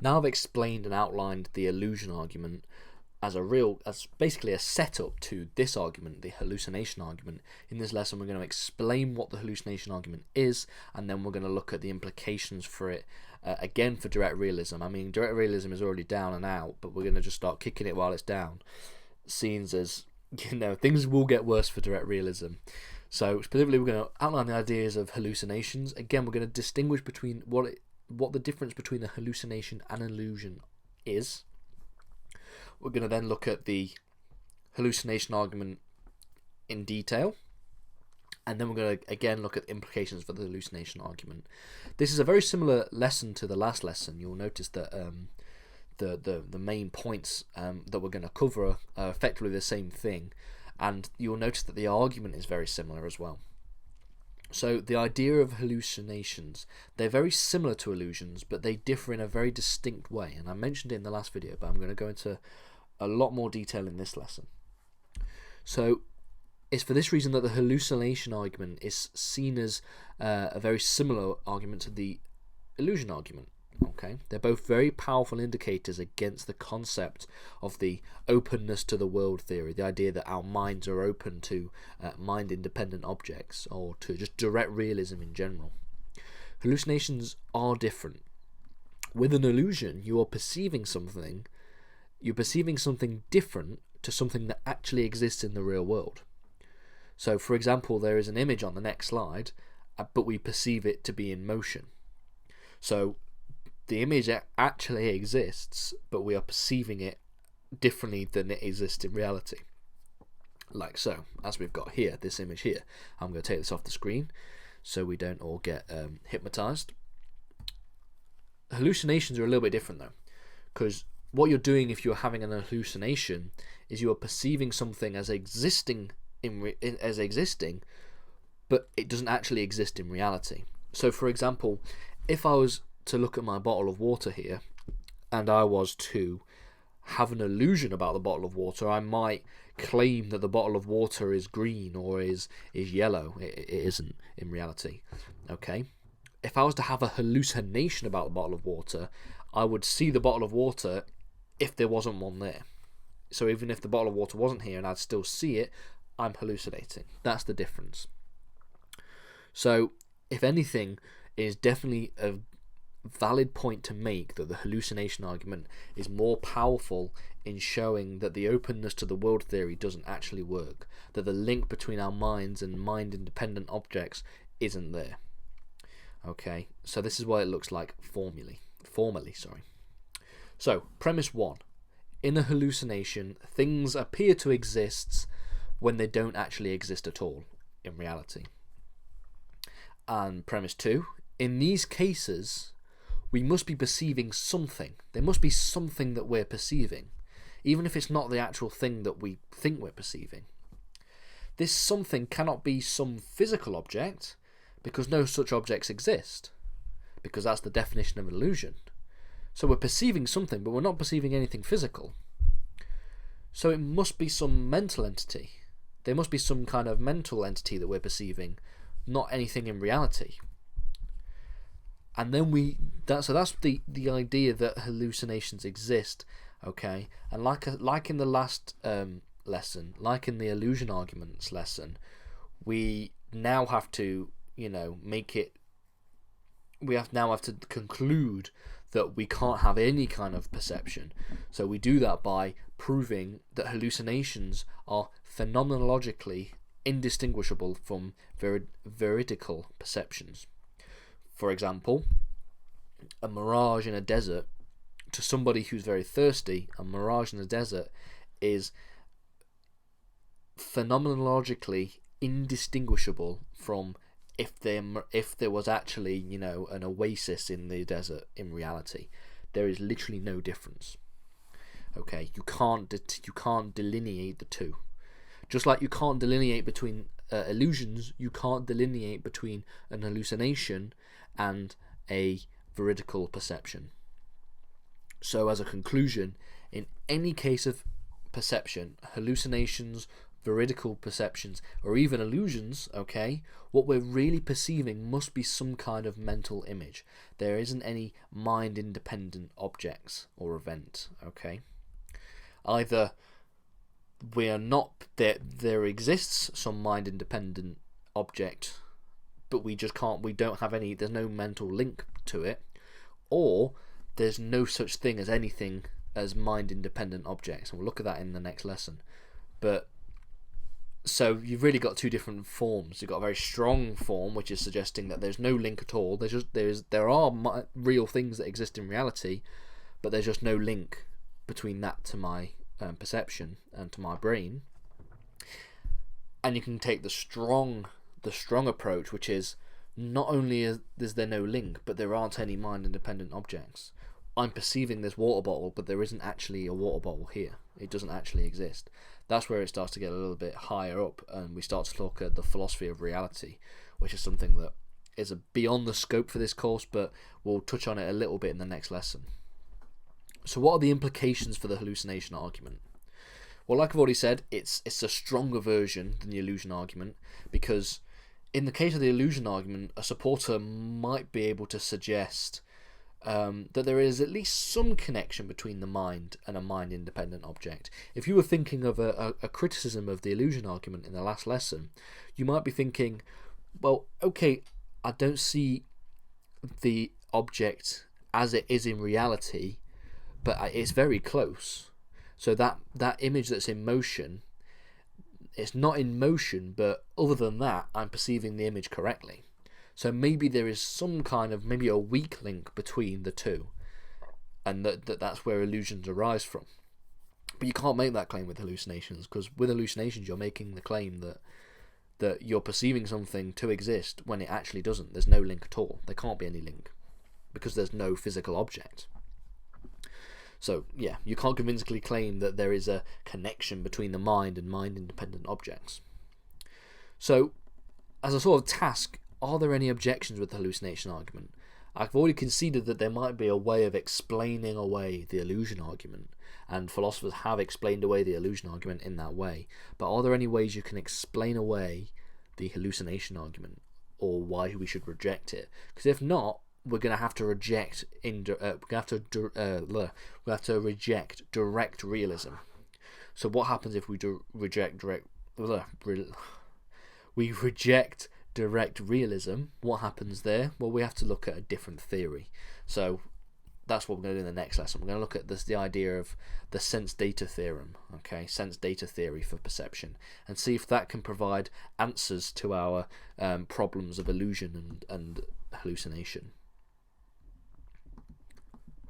Now I've explained and outlined the illusion argument as basically a setup to this argument, the hallucination argument. In this lesson, we're going to explain what the hallucination argument is, and then we're going to look at the implications for it. Again, for direct realism. I mean, direct realism is already down and out, but we're going to just start kicking it while it's down. Seeing as, things will get worse for direct realism. So specifically, we're going to outline the ideas of hallucinations. Again, we're going to distinguish between what the difference between a hallucination and an illusion is. We're going to then look at the hallucination argument in detail, and then we're going to again look at the implications for the hallucination argument. This is a very similar lesson to the last lesson. You'll notice that the main points that we're going to cover are effectively the same thing, and you'll notice that the argument is very similar as well. So the idea of hallucinations, they're very similar to illusions, but they differ in a very distinct way, and I mentioned it in the last video, but I'm going to go into a lot more detail in this lesson. So it's for this reason that the hallucination argument is seen as a very similar argument to the illusion argument. Okay, they're both very powerful indicators against the concept of the openness to the world theory, the idea that our minds are open to mind-independent objects, or to just direct realism in general. Hallucinations are different. With an illusion, you are perceiving something. You're perceiving something different to something that actually exists in the real world. So, for example, there is an image on the next slide, but we perceive it to be in motion. So the image actually exists, but we are perceiving it differently than it exists in reality. Like so, as we've got here, this image here. I'm going to take this off the screen so we don't all get hypnotized. Hallucinations are a little bit different though, because what you're doing if you're having an hallucination is you are perceiving something as existing, but it doesn't actually exist in reality. So, for example, if I was to look at my bottle of water here, and I was to have an illusion about the bottle of water, I might claim that the bottle of water is green or is yellow. It isn't in reality. Okay. If I was to have a hallucination about the bottle of water, I would see the bottle of water if there wasn't one there. So even if the bottle of water wasn't here and I'd still see it, I'm hallucinating. That's the difference. So, if anything, it is definitely a valid point to make that the hallucination argument is more powerful in showing that the openness to the world theory doesn't actually work, that the link between our minds and mind-independent objects isn't there. Okay, so this is what it looks like formally. So, premise 1. In a hallucination, things appear to exist when they don't actually exist at all in reality. And premise 2. In these cases, we must be perceiving something. There must be something that we're perceiving, even if it's not the actual thing that we think we're perceiving. This something cannot be some physical object, because no such objects exist, because that's the definition of an illusion. So we're perceiving something, but we're not perceiving anything physical. So it must be some mental entity. There must be some kind of mental entity that we're perceiving, not anything in reality. And then that's the idea that hallucinations exist, okay? And like in the last lesson, like in the illusion arguments lesson, we now have to now have to conclude that we can't have any kind of perception. So we do that by proving that hallucinations are phenomenologically indistinguishable from veridical perceptions. For example, a mirage in a desert, to somebody who's very thirsty, a mirage in a desert is phenomenologically indistinguishable from if there was actually an oasis in the desert in reality. There is literally no difference. Okay, you can't delineate the two. Just like you can't delineate between illusions, you can't delineate between an hallucination and a veridical perception. So as a conclusion, in any case of perception, hallucinations veridical perceptions, or even illusions, okay, what we're really perceiving must be some kind of mental image. There isn't any mind-independent objects or event, okay? Either we are not, there exists some mind-independent object, but we just can't, we don't have any, there's no mental link to it, or there's no such thing as anything as mind-independent objects, and we'll look at that in the next lesson. But so you've really got two different forms. You've got a very strong form, which is suggesting that there's no link at all. There are real things that exist in reality, but there's just no link between that to my perception and to my brain. And you can take the strong approach, which is not only is there no link, but there aren't any mind-independent objects. I'm perceiving this water bottle, but there isn't actually a water bottle here. It doesn't actually exist. That's where it starts to get a little bit higher up, and we start to look at the philosophy of reality, which is something that is beyond the scope for this course, but we'll touch on it a little bit in the next lesson. So what are the implications for the hallucination argument? Well, like I've already said, it's a stronger version than the illusion argument, because in the case of the illusion argument, a supporter might be able to suggest that there is at least some connection between the mind and a mind-independent object. If you were thinking of a criticism of the illusion argument in the last lesson, you might be thinking, well, okay, I don't see the object as it is in reality, but it's very close. So that image that's in motion, it's not in motion, but other than that, I'm perceiving the image correctly. So maybe there is some kind of, maybe a weak link between the two, and that's where illusions arise from. But you can't make that claim with hallucinations, because with hallucinations you're making the claim that you're perceiving something to exist when it actually doesn't. There's no link at all. There can't be any link, because there's no physical object. So yeah, you can't convincingly claim that there is a connection between the mind and mind-independent objects. So, as a sort of task, are there any objections with the hallucination argument? I've already conceded that there might be a way of explaining away the illusion argument, and philosophers have explained away the illusion argument in that way. But are there any ways you can explain away the hallucination argument, or why we should reject it? Because if not, we're going to have to reject direct realism. So what happens if we reject direct realism? What happens there? Well, we have to look at a different theory. So that's what we're going to do in the next lesson. We're going to look at the idea of the sense data theorem, okay, sense data theory for perception, and see if that can provide answers to our problems of illusion and hallucination.